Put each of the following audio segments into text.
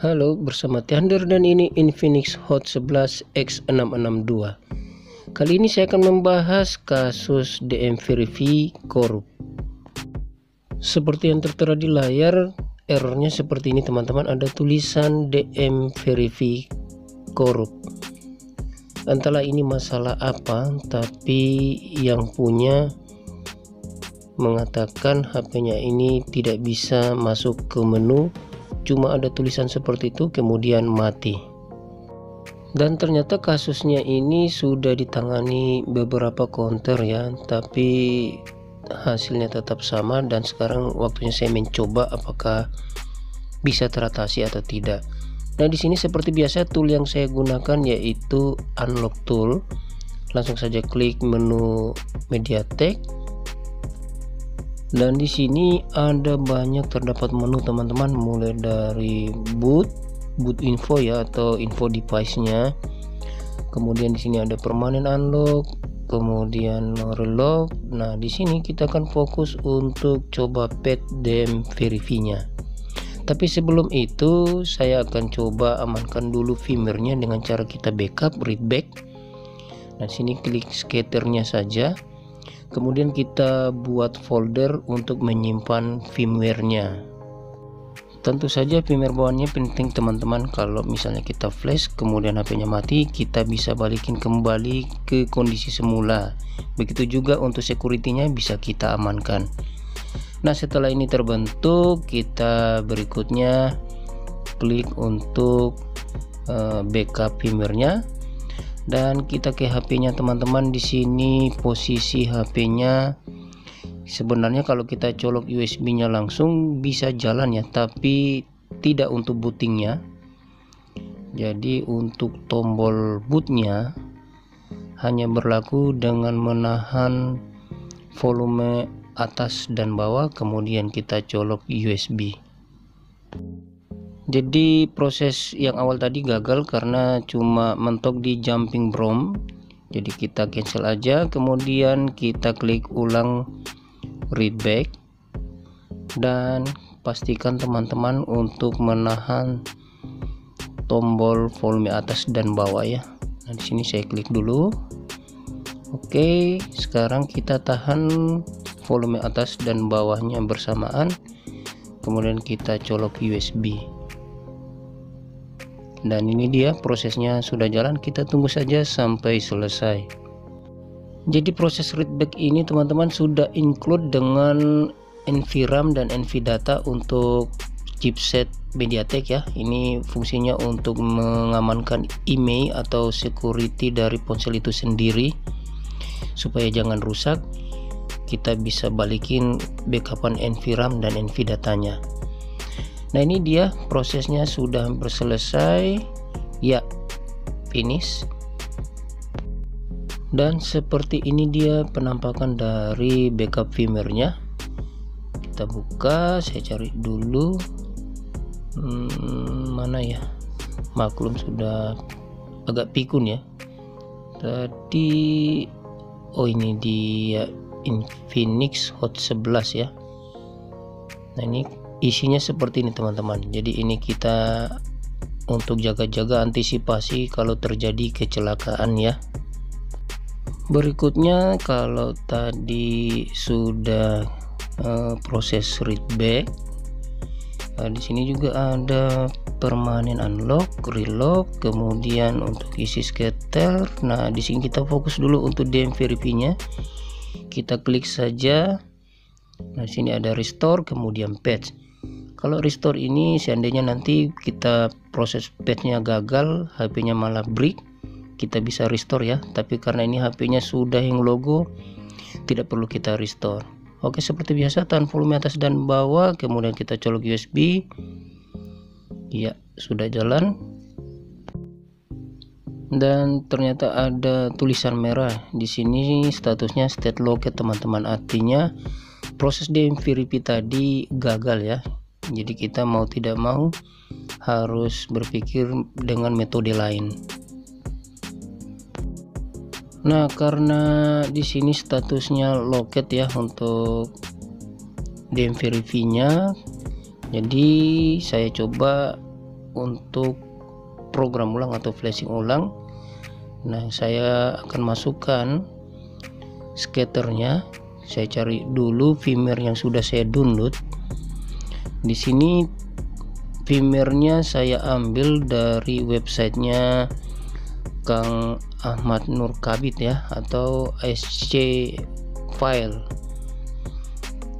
Halo, bersama Thunder dan ini Infinix Hot 11 X662. Kali ini saya akan membahas kasus DM Verify korup. Seperti yang tertera di layar, errornya seperti ini teman-teman, ada tulisan DM Verify korup. Entahlah ini masalah apa, tapi yang punya mengatakan HP-nya ini tidak bisa masuk ke menu, cuma ada tulisan seperti itu kemudian mati. Dan ternyata kasusnya ini sudah ditangani beberapa counter ya, tapi hasilnya tetap sama dan sekarang waktunya saya mencoba apakah bisa teratasi atau tidak. Nah, di sini seperti biasa tool yang saya gunakan yaitu unlock tool. Langsung saja klik menu MediaTek. Dan di sini ada banyak terdapat menu teman-teman, mulai dari boot info ya atau info device-nya. Kemudian di sini ada permanent unlock, kemudian relock. Nah, di sini kita akan fokus untuk coba pet DM Verify-nya. Tapi sebelum itu saya akan coba amankan dulu firmware-nya dengan cara kita backup read back. Nah, sini klik scatternya saja. Kemudian kita buat folder untuk menyimpan firmware-nya. Tentu saja firmware bawaannya penting teman-teman. Kalau misalnya kita flash kemudian HP-nya mati, kita bisa balikin kembali ke kondisi semula. Begitu juga untuk security-nya bisa kita amankan. Nah, setelah ini terbentuk, kita berikutnya klik untuk backup firmware-nya. Dan kita ke HP-nya teman-teman. Di sini posisi HP-nya sebenarnya kalau kita colok USB-nya langsung bisa jalan ya, tapi tidak untuk bootingnya. Jadi untuk tombol bootnya hanya berlaku dengan menahan volume atas dan bawah, kemudian kita colok USB. Jadi proses yang awal tadi gagal karena cuma mentok di jumping Brom. Jadi kita cancel aja, kemudian kita klik ulang read back dan pastikan teman-teman untuk menahan tombol volume atas dan bawah ya. Nah, di sini saya klik dulu. Oke, sekarang kita tahan volume atas dan bawahnya bersamaan. Kemudian kita colok USB. Dan ini dia prosesnya sudah jalan, kita tunggu saja sampai selesai. Jadi proses readback ini teman-teman sudah include dengan NVRAM dan NVData untuk chipset MediaTek ya. Ini fungsinya untuk mengamankan IMEI atau security dari ponsel itu sendiri supaya jangan rusak. Kita bisa balikin backupan NVRAM dan NVData-nya. Nah, ini dia prosesnya sudah hampir selesai ya, finish. Dan seperti ini dia penampakan dari backup firmware-nya. Kita buka, saya cari dulu mana ya, maklum sudah agak pikun ya tadi. Oh, ini dia Infinix Hot 11 ya. Nah, ini isinya seperti ini teman-teman. Jadi ini kita untuk jaga-jaga antisipasi kalau terjadi kecelakaan ya. Berikutnya kalau tadi sudah proses readback, di sini juga ada permanent unlock, relock, kemudian untuk isi scatter. Nah, di sini kita fokus dulu untuk DM Verify-nya. Kita klik saja. Nah, di sini ada restore kemudian patch. Kalau restore ini seandainya nanti kita proses patch-nya gagal, HP-nya malah break, kita bisa restore ya. Tapi karena ini HP-nya sudah yang logo, tidak perlu kita restore. Oke, seperti biasa tahan volume atas dan bawah, kemudian kita colok USB. Ya, sudah jalan. Dan ternyata ada tulisan merah di sini, statusnya state locked teman-teman. Artinya proses DM Verify tadi gagal ya. Jadi kita mau tidak mau harus berpikir dengan metode lain. Nah, karena di sini statusnya locked ya untuk DM Verify-nya, jadi saya coba untuk program ulang atau flashing ulang. Nah, saya akan masukkan skaternya. Saya cari dulu firmware yang sudah saya download. Di sini firmware-nya saya ambil dari websitenya Kang Ahmad Nur Kabit ya, atau SC file.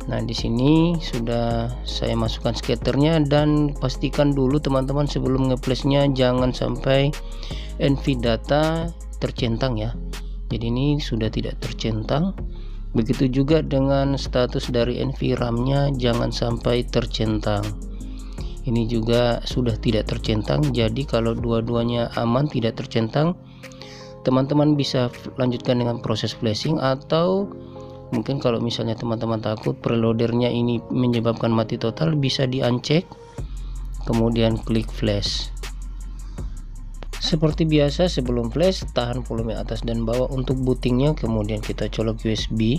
Nah, di sini sudah saya masukkan skaternya, dan pastikan dulu teman-teman sebelum ngeflashnya jangan sampai NV data tercentang ya. Jadi ini sudah tidak tercentang. Begitu juga dengan status dari NV RAM-nya, jangan sampai tercentang. Ini juga sudah tidak tercentang. Jadi kalau dua-duanya aman, tidak tercentang, teman-teman bisa lanjutkan dengan proses flashing. Atau mungkin kalau misalnya teman-teman takut preloadernya ini menyebabkan mati total, bisa di uncheck kemudian klik flash. Seperti biasa sebelum flash, tahan volume atas dan bawah untuk bootingnya, kemudian kita colok USB.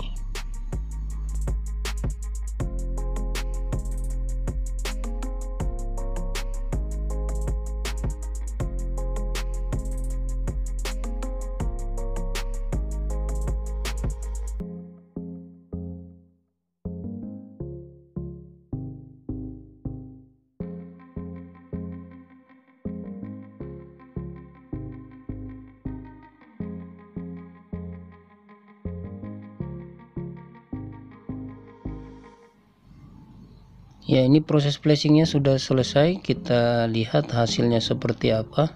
Ya, ini proses flashingnya sudah selesai. Kita lihat hasilnya seperti apa.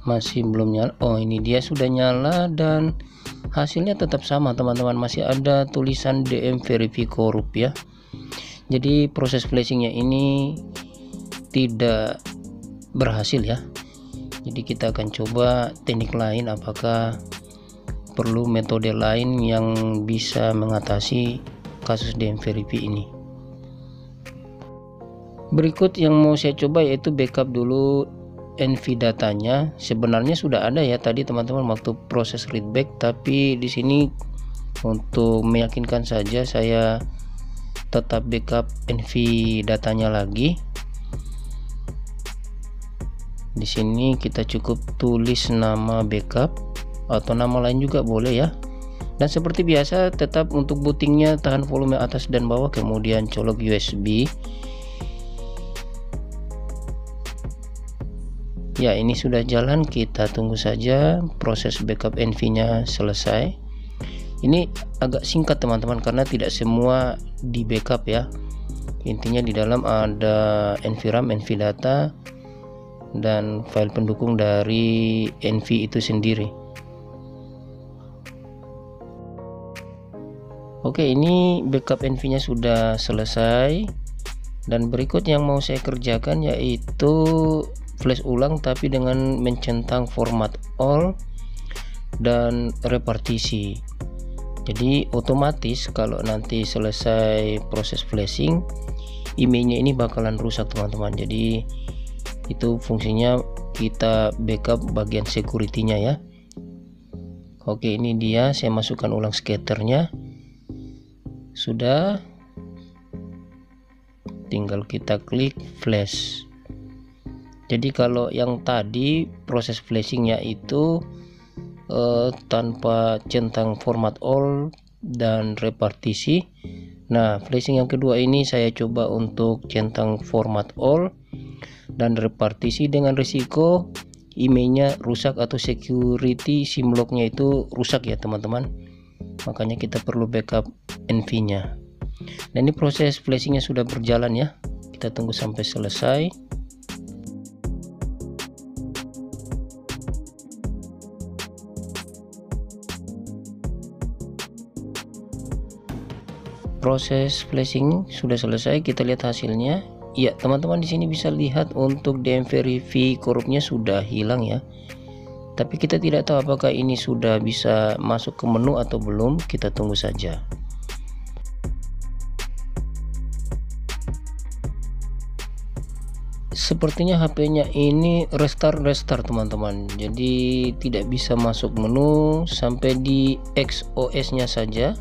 Masih belum nyala. Oh, ini dia sudah nyala dan hasilnya tetap sama teman-teman, masih ada tulisan DM Verify Korup ya. Jadi proses flashingnya ini tidak berhasil ya. Jadi kita akan coba teknik lain, apakah perlu metode lain yang bisa mengatasi kasus DM Verify ini. Berikut yang mau saya coba yaitu backup dulu NV datanya. Sebenarnya sudah ada ya tadi teman-teman waktu proses read back, tapi di sini untuk meyakinkan saja saya tetap backup NV datanya lagi. Di sini kita cukup tulis nama backup atau nama lain juga boleh ya. Dan seperti biasa tetap untuk bootingnya tahan volume atas dan bawah, kemudian colok USB. Ya, ini sudah jalan, kita tunggu saja proses backup NV nya selesai. Ini agak singkat teman-teman karena tidak semua di backup ya. Intinya di dalam ada NV RAM, NV data, dan file pendukung dari NV itu sendiri. Oke, ini backup NV nya sudah selesai, dan berikut yang mau saya kerjakan yaitu flash ulang tapi dengan mencentang format all dan repartisi. Jadi otomatis kalau nanti selesai proses flashing, emailnya ini bakalan rusak teman-teman. Jadi itu fungsinya kita backup bagian security-nya ya. Oke, ini dia, saya masukkan ulang skaternya. Sudah, tinggal kita klik flash. Jadi kalau yang tadi proses flashingnya itu tanpa centang format all dan repartisi. Nah, flashing yang kedua ini saya coba untuk centang format all dan repartisi, dengan risiko emailnya rusak atau security SIM lock-nya itu rusak ya teman-teman. Makanya kita perlu backup NV nya. Dan ini proses flashingnya sudah berjalan ya, kita tunggu sampai selesai. Proses flashing sudah selesai, kita lihat hasilnya. Ya teman-teman, di sini bisa lihat untuk DM Verify Korupnya sudah hilang ya. Tapi kita tidak tahu apakah ini sudah bisa masuk ke menu atau belum, kita tunggu saja. Sepertinya HP-nya ini restart teman-teman. Jadi tidak bisa masuk menu sampai di XOS-nya saja.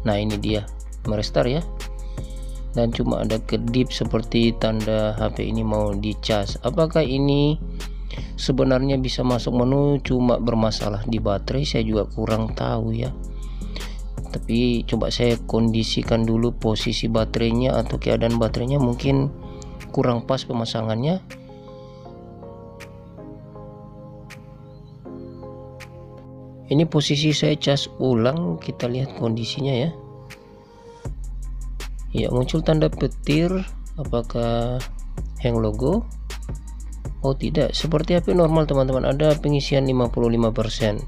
Nah, ini dia merestart ya. dan cuma ada kedip seperti tanda HP ini mau dicas. Apakah ini sebenarnya bisa masuk menu, cuma bermasalah di baterai? Saya juga kurang tahu ya, tapi coba saya kondisikan dulu posisi baterainya atau keadaan baterainya, mungkin kurang pas pemasangannya. Ini posisi saya cas ulang, kita lihat kondisinya ya. Ya, muncul tanda petir. Apakah hang logo? Oh tidak, seperti HP normal teman-teman, ada pengisian 55%.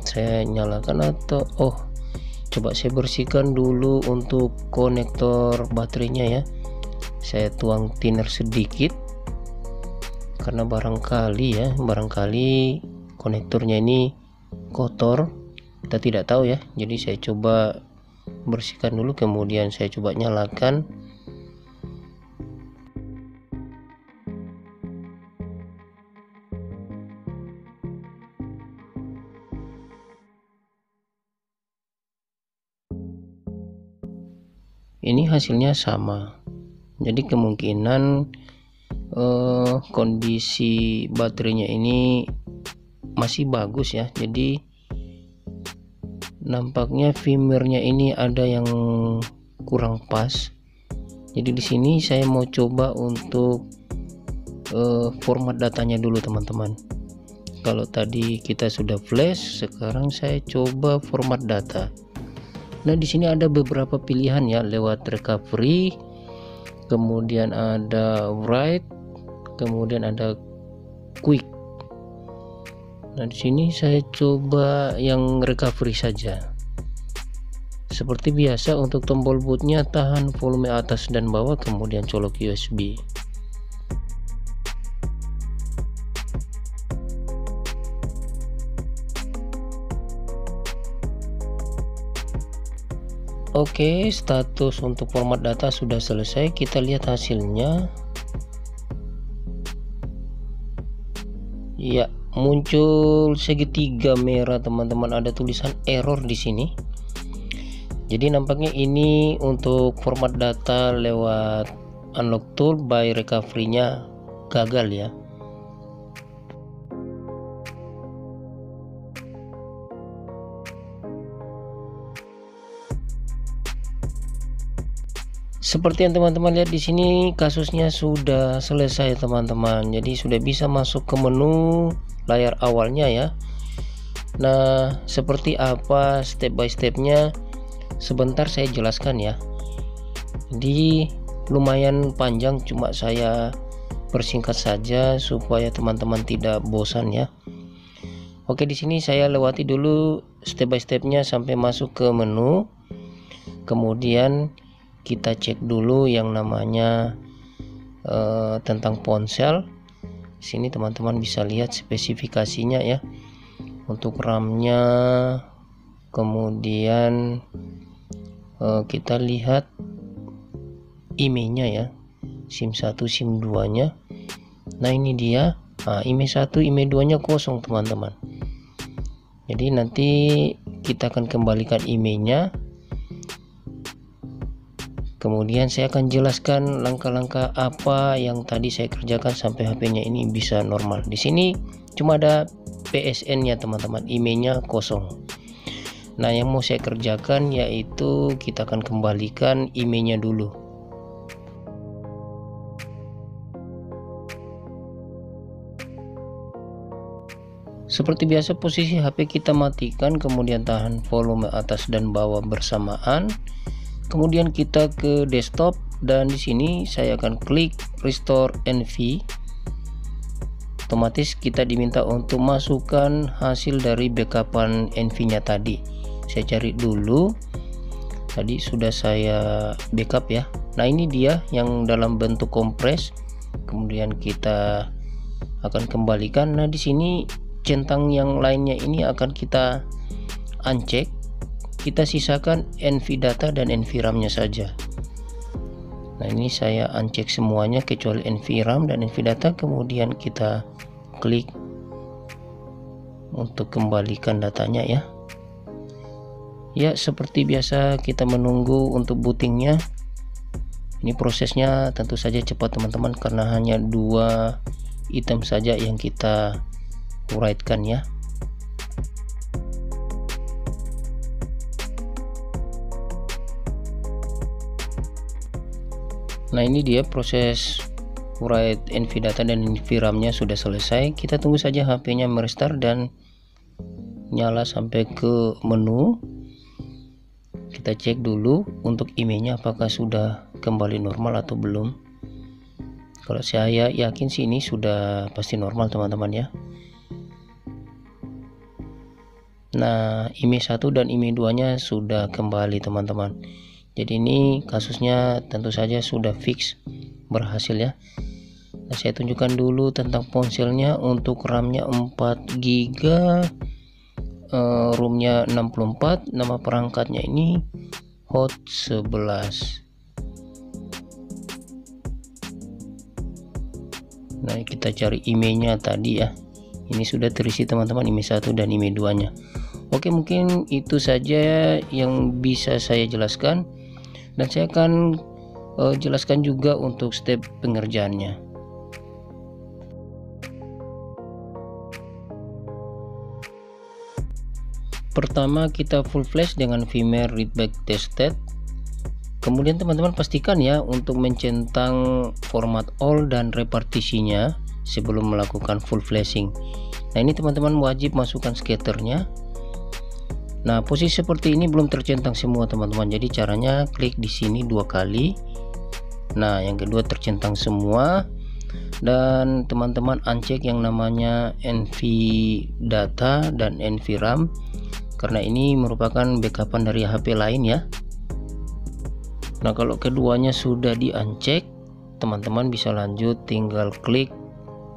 Saya nyalakan atau coba saya bersihkan dulu untuk konektor baterainya ya. Saya tuang thinner sedikit karena barangkali konektornya ini kotor, kita tidak tahu ya. Jadi saya coba bersihkan dulu, kemudian saya coba nyalakan. Ini hasilnya sama, jadi kemungkinan kondisi baterainya ini masih bagus ya. Jadi nampaknya firmware-nya ini ada yang kurang pas. Jadi di sini saya mau coba untuk format datanya dulu teman-teman. Kalau tadi kita sudah flash, sekarang saya coba format data. Nah di sini ada beberapa pilihan ya, lewat recovery, kemudian ada write, kemudian ada quick. Nah di sini saya coba yang recovery saja. Seperti biasa untuk tombol bootnya tahan volume atas dan bawah, kemudian colok USB. Oke, status untuk format data sudah selesai. Kita lihat hasilnya. Ya, muncul segitiga merah teman-teman, ada tulisan error di sini. Jadi nampaknya ini untuk format data lewat unlock tool by recovery-nya gagal ya. Seperti yang teman-teman lihat di sini, kasusnya sudah selesai teman-teman. Jadi sudah bisa masuk ke menu layar awalnya ya. Nah, seperti apa step by stepnya, sebentar saya jelaskan ya. Jadi lumayan panjang, cuma saya persingkat saja supaya teman-teman tidak bosan ya. Oke, di sini saya lewati dulu step by stepnya sampai masuk ke menu. Kemudian kita cek dulu yang namanya tentang ponsel. Sini teman-teman bisa lihat spesifikasinya ya, untuk RAM-nya. Kemudian kita lihat IMEI-nya ya, SIM 1 SIM 2 nya. Nah ini dia. IMEI 1 IMEI 2 nya kosong teman-teman. Jadi nanti kita akan kembalikan IMEI-nya. Kemudian saya akan jelaskan langkah-langkah apa yang tadi saya kerjakan sampai HP-nya ini bisa normal. Di sini cuma ada PSN-nya teman-teman, IMEI-nya kosong. Nah, yang mau saya kerjakan yaitu kita akan kembalikan IMEI-nya dulu. Seperti biasa, posisi HP kita matikan, kemudian tahan volume atas dan bawah bersamaan. Kemudian kita ke desktop dan di sini saya akan klik restore NV. Otomatis kita diminta untuk masukkan hasil dari backupan NV-nya tadi. Saya cari dulu. Tadi sudah saya backup ya. Nah, ini dia yang dalam bentuk kompres. Kemudian kita akan kembalikan. Nah, di sini centang yang lainnya ini akan kita uncheck. Kita sisakan NV data dan NV RAM-nya saja. Nah, ini saya uncheck semuanya kecuali NV RAM dan NV data. Kemudian kita klik untuk kembalikan datanya ya. Ya, seperti biasa kita menunggu untuk bootingnya. Ini prosesnya tentu saja cepat teman-teman, karena hanya 2 item saja yang kita uraikan ya. Nah, ini dia proses write NV data dan NV RAM-nya sudah selesai. Kita tunggu saja HP-nya merestart dan nyala sampai ke menu. Kita cek dulu untuk emailnya apakah sudah kembali normal atau belum. Kalau saya yakin sih ini sudah pasti normal teman-teman ya. Nah, IMEI 1 dan IMEI 2 nya sudah kembali teman-teman. Jadi ini kasusnya tentu saja sudah fix berhasil ya. Nah, saya tunjukkan dulu tentang ponselnya. Untuk RAM-nya 4 GB, ROM-nya 64, nama perangkatnya ini Hot 11. Nah, kita cari emailnya tadi ya. Ini sudah terisi teman-teman, IMEI 1 dan IMEI 2 nya. Oke, mungkin itu saja yang bisa saya jelaskan, dan saya akan jelaskan juga untuk step pengerjaannya. Pertama, kita full flash dengan firmware readback tested. Kemudian teman-teman pastikan ya untuk mencentang format all dan repartisinya sebelum melakukan full flashing. Nah, ini teman-teman wajib masukkan scatternya. Nah, posisi seperti ini belum tercentang semua teman-teman. Jadi caranya klik di sini 2 kali. Nah, yang kedua tercentang semua. Dan teman-teman uncheck yang namanya NV data dan NV RAM, karena ini merupakan backupan dari HP lain ya. Nah, kalau keduanya sudah di uncheck, teman-teman bisa lanjut, tinggal klik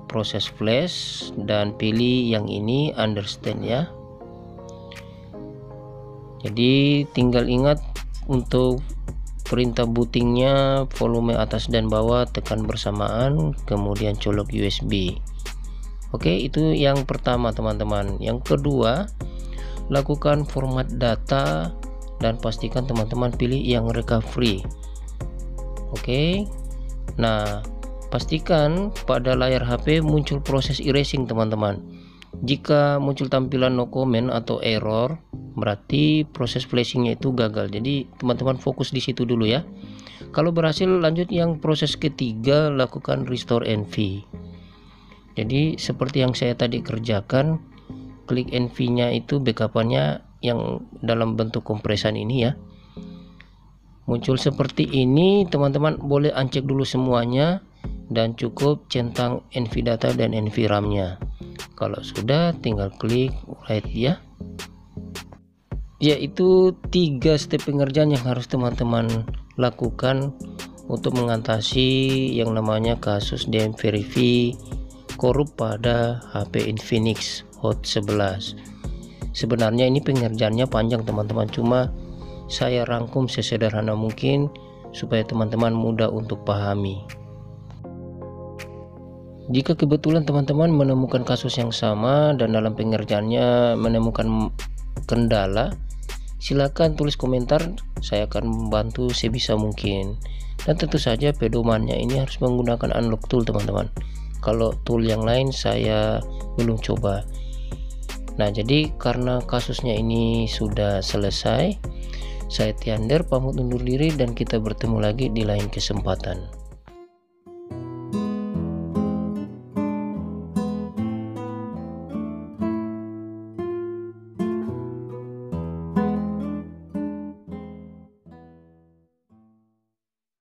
proses flash dan pilih yang ini understand ya. Jadi tinggal ingat untuk perintah bootingnya, volume atas dan bawah tekan bersamaan, kemudian colok USB. Oke, itu yang pertama teman-teman. Yang kedua, lakukan format data dan pastikan teman-teman pilih yang recovery. Oke, nah pastikan pada layar HP muncul proses erasing teman-teman. Jika muncul tampilan no comment atau error, berarti proses flashingnya itu gagal. Jadi teman-teman fokus di situ dulu ya. Kalau berhasil, lanjut yang proses ketiga, lakukan restore NV. Jadi seperti yang saya tadi kerjakan, klik NV nya itu backupannya yang dalam bentuk kompresan ini ya. Muncul seperti ini, teman-teman boleh uncheck dulu semuanya dan cukup centang NV data dan NV RAM nya. Kalau sudah, tinggal klik write ya. Yaitu 3 step pengerjaan yang harus teman-teman lakukan untuk mengatasi yang namanya kasus DM Verify korup pada HP Infinix Hot 11. Sebenarnya ini pengerjaannya panjang teman-teman, cuma saya rangkum sesederhana mungkin supaya teman-teman mudah untuk pahami. Jika kebetulan teman-teman menemukan kasus yang sama dan dalam pengerjaannya menemukan kendala, silakan tulis komentar, saya akan membantu sebisa mungkin. Dan tentu saja pedomannya ini harus menggunakan unlock tool teman-teman. Kalau tool yang lain saya belum coba. Nah, jadi karena kasusnya ini sudah selesai, saya Tiander pamit undur diri dan kita bertemu lagi di lain kesempatan.